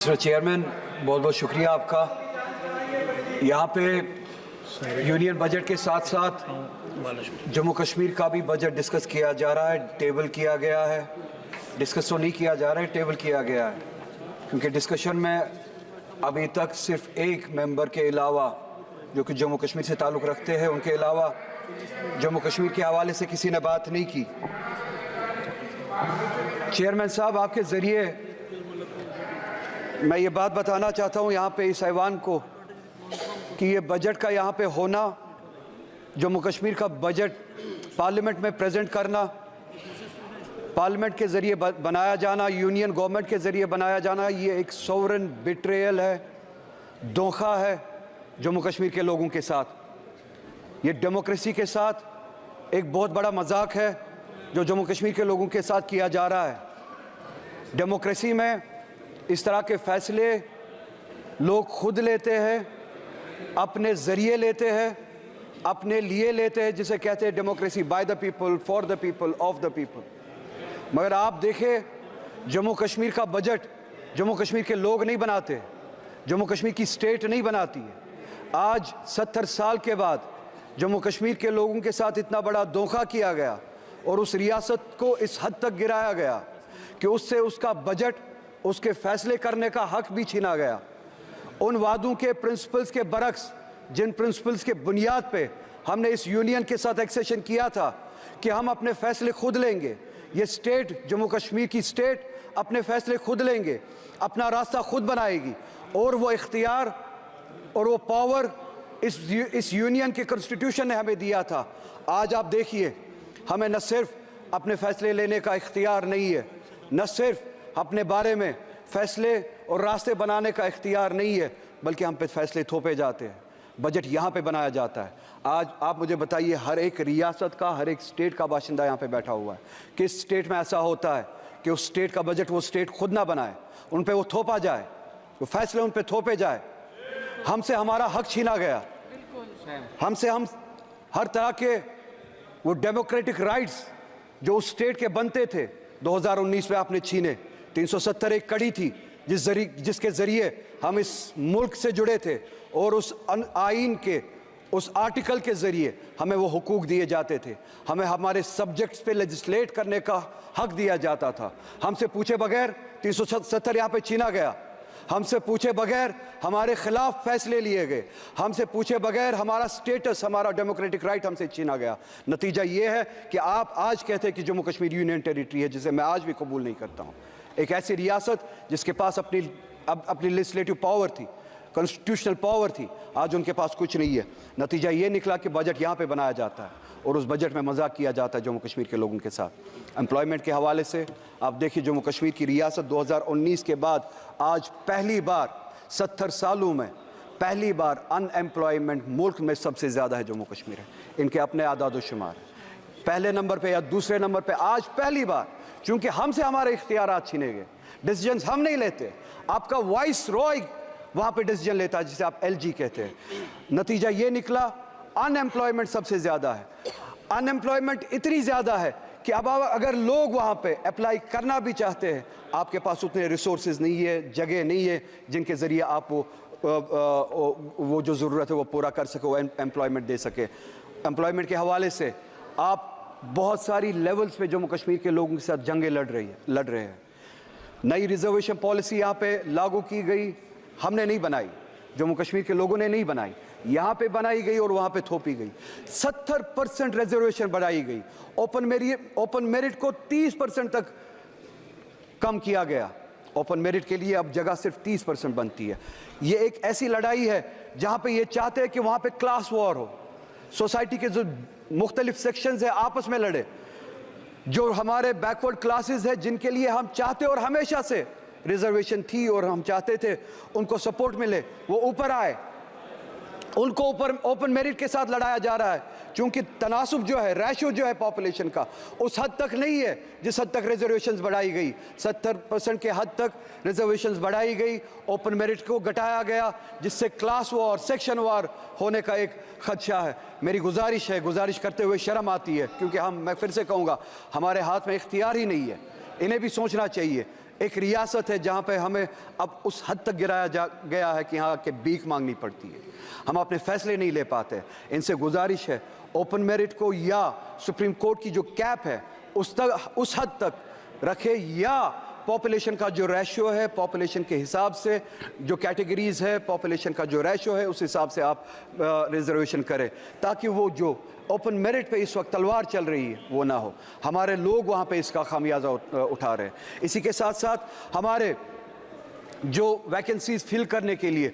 Mister chairman, बहुत बहुत शुक्रिया आपका। यहाँ पे यूनियन बजट के साथ साथ जम्मू कश्मीर का भी बजट डिस्कस किया जा रहा है, टेबल किया गया है। डिस्कस तो नहीं किया जा रहा है, टेबल किया गया है, क्योंकि डिस्कशन में अभी तक सिर्फ एक मेंबर के अलावा जो कि जम्मू कश्मीर से ताल्लुक़ रखते हैं, उनके अलावा जम्मू कश्मीर के हवाले से किसी ने बात नहीं की। चेयरमैन साहब, आपके ज़रिए मैं ये बात बताना चाहता हूँ यहाँ पे इस ऐवान को कि ये बजट का यहाँ पे होना, जम्मू कश्मीर का बजट पार्लियामेंट में प्रेजेंट करना, पार्लियामेंट के ज़रिए बनाया जाना, यूनियन गवर्नमेंट के ज़रिए बनाया जाना, ये एक सोवरेन बिट्रेयल है, धोखा है जम्मू कश्मीर के लोगों के साथ। ये डेमोक्रेसी के साथ एक बहुत बड़ा मजाक है जो जम्मू कश्मीर के लोगों के साथ किया जा रहा है। डेमोक्रेसी में इस तरह के फैसले लोग खुद लेते हैं, अपने ज़रिए लेते हैं, अपने लिए लेते हैं, जिसे कहते हैं democracy, by the people, for the people, of the people. मगर आप देखें, जम्मू कश्मीर का बजट जम्मू कश्मीर के लोग नहीं बनाते, जम्मू कश्मीर की स्टेट नहीं बनाती है। आज 70 साल के बाद जम्मू कश्मीर के लोगों के साथ इतना बड़ा धोखा किया गया और उस रियासत को इस हद तक गिराया गया कि उससे उसका बजट, उसके फैसले करने का हक भी छीना गया। उन वादों के प्रिंसिपल्स के बरक्स, जिन प्रिंसिपल्स के बुनियाद पे हमने इस यूनियन के साथ एक्सेशन किया था कि हम अपने फैसले खुद लेंगे, ये स्टेट, जम्मू कश्मीर की स्टेट अपने फैसले खुद लेंगे, अपना रास्ता खुद बनाएगी, और वो इख्तियार और वो पावर इस यूनियन के कॉन्स्टिट्यूशन ने हमें दिया था। आज आप देखिए, हमें न सिर्फ अपने फैसले लेने का इख्तियार नहीं है, न सिर्फ अपने बारे में फैसले और रास्ते बनाने का इख्तियार नहीं है, बल्कि हम पे फैसले थोपे जाते हैं, बजट यहाँ पे बनाया जाता है। आज आप मुझे बताइए, हर एक रियासत का, हर एक स्टेट का बाशिंदा यहाँ पे बैठा हुआ है, किस स्टेट में ऐसा होता है कि उस स्टेट का बजट वो स्टेट खुद ना बनाए, उन पे वो थोपा जाए, वो फैसले उन पे थोपे जाए। हमसे हमारा हक छीना गया, हमसे हम हर तरह के वो डेमोक्रेटिक राइट्स जो उस स्टेट के बनते थे 2019 में आपने छीने। 370 एक कड़ी थी जिसके ज़रिए हम इस मुल्क से जुड़े थे, और उस आइन के उस आर्टिकल के ज़रिए हमें वो हुकूक दिए जाते थे, हमें हमारे सब्जेक्ट्स पे लेजिस्लेट करने का हक दिया जाता था। हमसे पूछे बगैर 370 यहाँ पे छीना गया, हमसे पूछे बगैर हमारे खिलाफ फैसले लिए गए, हमसे पूछे बगैर हमारा स्टेटस, हमारा डेमोक्रेटिक राइट हमसे छीना गया। नतीजा ये है कि आप आज कहते हैं कि जम्मू कश्मीर यूनियन टेरिटरी है, जिसे मैं आज भी कबूल नहीं करता हूँ। एक ऐसी रियासत जिसके पास अपनी लेजिस्लेटिव पावर थी, कॉन्स्टिट्यूशनल पावर थी, आज उनके पास कुछ नहीं है। नतीजा ये निकला कि बजट यहाँ पे बनाया जाता है और उस बजट में मजाक किया जाता है जम्मू कश्मीर के लोगों के साथ। एम्प्लॉयमेंट के हवाले से आप देखिए, जम्मू कश्मीर की रियासत 2019 के बाद आज पहली बार 70 सालों में पहली बार अनएम्प्लॉयमेंट मुल्क में सबसे ज़्यादा है जम्मू कश्मीर है। इनके अपने आदाद व शुमार पहले नंबर पे या दूसरे नंबर पे आज पहली बार, क्योंकि हमसे हमारे इख्तियारात छीने गए, डिसीजंस हम नहीं लेते, आपका वाइस रॉय वहाँ पे डिसीजन लेता है, जिसे आप LG कहते हैं। नतीजा ये निकला, अनएम्प्लॉयमेंट सबसे ज़्यादा है। अनएम्प्लॉयमेंट इतनी ज़्यादा है कि अब अगर लोग वहाँ पे अप्लाई करना भी चाहते हैं, आपके पास उतने रिसोर्सेज नहीं है, जगह नहीं है जिनके ज़रिए आप वो जो ज़रूरत है वो पूरा कर सके, वो एम्प्लॉयमेंट दे सके। एम्प्लॉयमेंट के हवाले से आप बहुत सारी लेवल्स पे जम्मू कश्मीर के लोगों के साथ जंगें लड़ रहे हैं। नई रिजर्वेशन पॉलिसी यहाँ पे लागू की गई, हमने नहीं बनाई, जम्मू कश्मीर के लोगों ने नहीं बनाई, यहाँ पे बनाई गई और वहाँ पे थोपी गई। 70% रिजर्वेशन बढ़ाई गई, ओपन मेरिट को 30% तक कम किया गया। ओपन मेरिट के लिए अब जगह सिर्फ 30% बनती है। ये एक ऐसी लड़ाई है जहाँ पे ये चाहते हैं कि वहाँ पे क्लास वॉर हो, सोसाइटी के जो मुख्तलिफ सेक्शंस है आपस में लड़े, जो हमारे बैकवर्ड क्लासेस है जिनके लिए हम चाहते और हमेशा से रिजर्वेशन थी और हम चाहते थे उनको सपोर्ट मिले, वो ऊपर आए, उनको ऊपर ओपन मेरिट के साथ लड़ाया जा रहा है, क्योंकि तनासुब जो है, रेशो जो है पॉपुलेशन का, उस हद तक नहीं है जिस हद तक रिजर्वेशंस बढ़ाई गई। 70% के हद तक रिजर्वेशंस बढ़ाई गई, ओपन मेरिट को घटाया गया, जिससे क्लास वॉर, सेक्शन वॉर होने का एक खदशा है। मेरी गुजारिश करते हुए शर्म आती है, क्योंकि मैं फिर से कहूँगा, हमारे हाथ में इख्तियार ही नहीं है। इन्हें भी सोचना चाहिए, एक रियासत है जहाँ पे हमें अब उस हद तक गिराया गया है कि यहाँ के भीख मांगनी पड़ती है, हम अपने फैसले नहीं ले पाते। इनसे गुजारिश है ओपन मेरिट को या सुप्रीम कोर्ट की जो कैप है उस हद तक रखे, या पॉपुलेशन का जो रेशियो है, पॉपुलेशन के हिसाब से जो कैटेगरीज है, पॉपुलेशन का जो रेशियो है उस हिसाब से आप रिजर्वेशन करें, ताकि वो जो ओपन मेरिट पे इस वक्त तलवार चल रही है वो ना हो। हमारे लोग वहाँ पे इसका खामियाजा उठा रहे हैं। इसी के साथ साथ हमारे जो वैकेंसीज फिल करने के लिए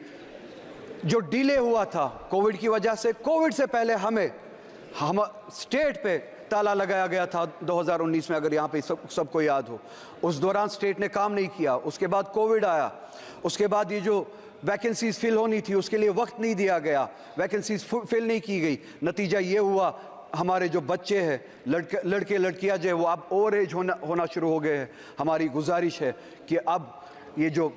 जो डिले हुआ था कोविड की वजह से, कोविड से पहले हम स्टेट पे ताला लगाया गया था 2019 में, अगर यहाँ पे सबको याद हो। उस दौरान स्टेट ने काम नहीं किया, उसके बाद कोविड आया, उसके बाद ये जो वैकेंसीज फिल होनी थी उसके लिए वक्त नहीं दिया गया, वैकेंसीज फिल नहीं की गई। नतीजा ये हुआ हमारे जो बच्चे हैं, लड़के लड़कियां जो है वो अब ओवर एज होना शुरू हो गए हैं। हमारी गुजारिश है कि अब ये जो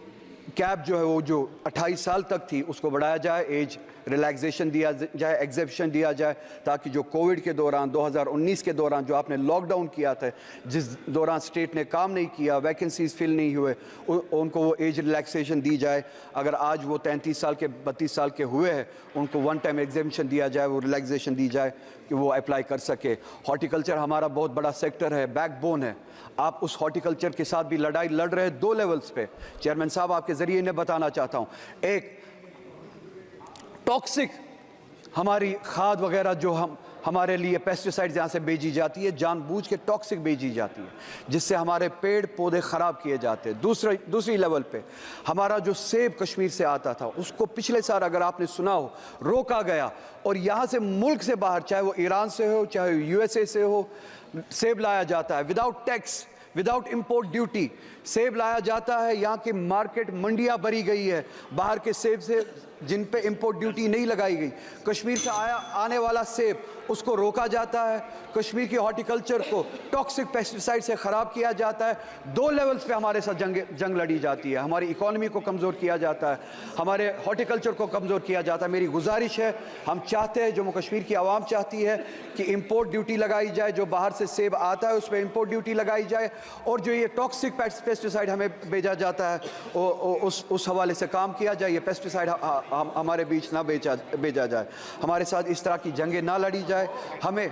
कैप जो है वो जो 28 साल तक थी उसको बढ़ाया जाए, एज रिलैक्सेशन दिया जाए, एग्जेप्शन दिया जाए, ताकि जो कोविड के दौरान 2019 के दौरान जो आपने लॉकडाउन किया था, जिस दौरान स्टेट ने काम नहीं किया, वैकेंसीज फिल नहीं हुए, उनको वो एज रिलैक्सेशन दी जाए। अगर आज वो 33 साल के 32 साल के हुए हैं, उनको वन टाइम एग्जेम्पशन दिया जाए, वो रिलैक्सेशन दी जाए कि वो अप्लाई कर सके। हॉर्टिकल्चर हमारा बहुत बड़ा सेक्टर है, बैकबोन है। आप उस हॉर्टिकल्चर के साथ भी लड़ाई लड़ रहे हैं 2 लेवल्स पे। चेयरमैन साहब, आपके ज़रिए इन्हें बताना चाहता हूँ, एक टॉक्सिक हमारी खाद वगैरह जो हमारे लिए पेस्टिसाइड्स यहाँ से भेजी जाती है, जानबूझ के टॉक्सिक भेजी जाती है, जिससे हमारे पेड़ पौधे ख़राब किए जाते हैं। दूसरी लेवल पे हमारा जो सेब कश्मीर से आता था उसको पिछले साल, अगर आपने सुना हो, रोका गया और यहाँ से मुल्क से बाहर, चाहे वो ईरान से हो चाहे USA से हो, सेब लाया जाता है without tax, without import duty सेब लाया जाता है। यहाँ की मार्केट मंडियाँ भरी गई है बाहर के सेब से जिन पे इंपोर्ट ड्यूटी नहीं लगाई गई। कश्मीर से आने वाला सेब उसको रोका जाता है, कश्मीर की हॉर्टिकल्चर को टॉक्सिक पेस्टिसाइड से ख़राब किया जाता है। 2 लेवल्स पे हमारे साथ जंग लड़ी जाती है। हमारी इकोनॉमी को कमज़ोर किया जाता है, हमारे हॉर्टिकल्चर को कमज़ोर किया जाता है। मेरी गुजारिश है, हम चाहते हैं, जम्मू कश्मीर की आवाम चाहती है कि इंपोर्ट ड्यूटी लगाई जाए, जो बाहर से सेब आता है उस पर इंपोर्ट ड्यूटी लगाई जाए, और जो ये टॉक्सिक पेस्टिसाइड हमें भेजा जाता है उस हवाले से काम किया जाए। ये पेस्टिसाइड हमारे बीच ना भेजा जाए, हमारे साथ इस तरह की जंगें ना लड़ी जाए। हमें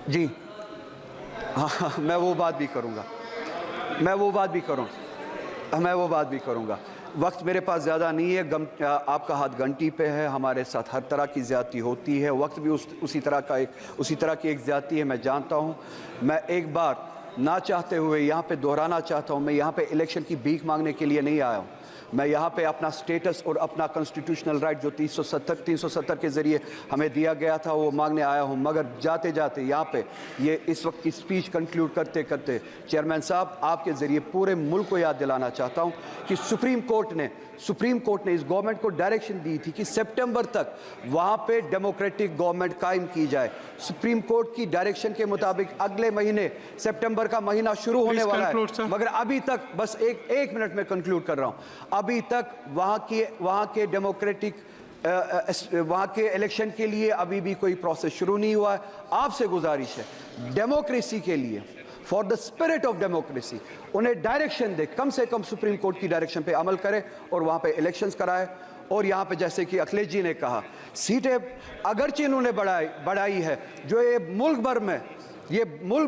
जी हाँ, मैं वो बात भी करूँगा। वक्त मेरे पास ज़्यादा नहीं है, आपका हाथ घंटी पे है, हमारे साथ हर तरह की ज़्यादती होती है, वक्त भी उसी तरह की एक ज़्यादती है, मैं जानता हूँ। मैं एक बार ना चाहते हुए यहाँ पे दोहराना चाहता हूँ, मैं यहाँ पे इलेक्शन की भीख मांगने के लिए नहीं आया हूँ। मैं यहाँ पे अपना स्टेटस और अपना कॉन्स्टिट्यूशनल राइट जो 370 के ज़रिए हमें दिया गया था वो मांगने आया हूँ। मगर जाते जाते यहाँ पे ये इस वक्त की स्पीच कंक्लूड करते करते चेयरमैन साहब, आपके ज़रिए पूरे मुल्क को याद दिलाना चाहता हूँ कि सुप्रीम कोर्ट ने इस गवर्नमेंट को डायरेक्शन दी थी कि सितंबर तक वहाँ पे डेमोक्रेटिक गवर्नमेंट कायम की जाए। सुप्रीम कोर्ट की डायरेक्शन के मुताबिक अगले महीने सितंबर का महीना शुरू होने वाला है, मगर अभी तक, बस एक मिनट में कंक्लूड कर रहा हूँ, अभी तक वहाँ के इलेक्शन के लिए अभी भी कोई प्रोसेस शुरू नहीं हुआ है। आपसे गुजारिश है, डेमोक्रेसी के लिए, for the spirit of democracy, उन्हें डायरेक्शन दे, कम से कम सुप्रीम कोर्ट की डायरेक्शन पे अमल करे और वहाँ पे इलेक्शंस कराए। और यहाँ पे जैसे कि अखिलेश जी ने कहा, सीटें अगरचे इन्होंने बढ़ाई है, जो ये मुल्क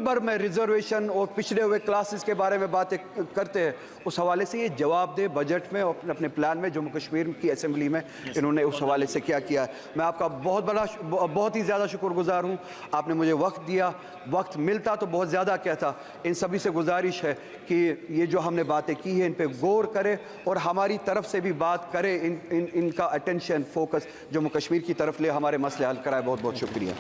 भर में रिजर्वेशन और पिछड़े हुए क्लासेस के बारे में बातें करते हैं, उस हवाले से ये जवाब दे बजट में और अपने प्लान में। जम्मू कश्मीर की असेंबली में इन्होंने उस हवाले से क्या किया है। मैं आपका बहुत ही ज़्यादा शुक्रगुजार हूँ, आपने मुझे वक्त दिया, वक्त मिलता तो बहुत ज़्यादा कहता। इन सभी से गुजारिश है कि ये जो हमने बातें की हैं इन पर गौर करे और हमारी तरफ से भी बात करे, इनका अटेंशन फोकस जम्मू कश्मीर की तरफ ले, हमारे मसले हल कराए। बहुत बहुत शुक्रिया।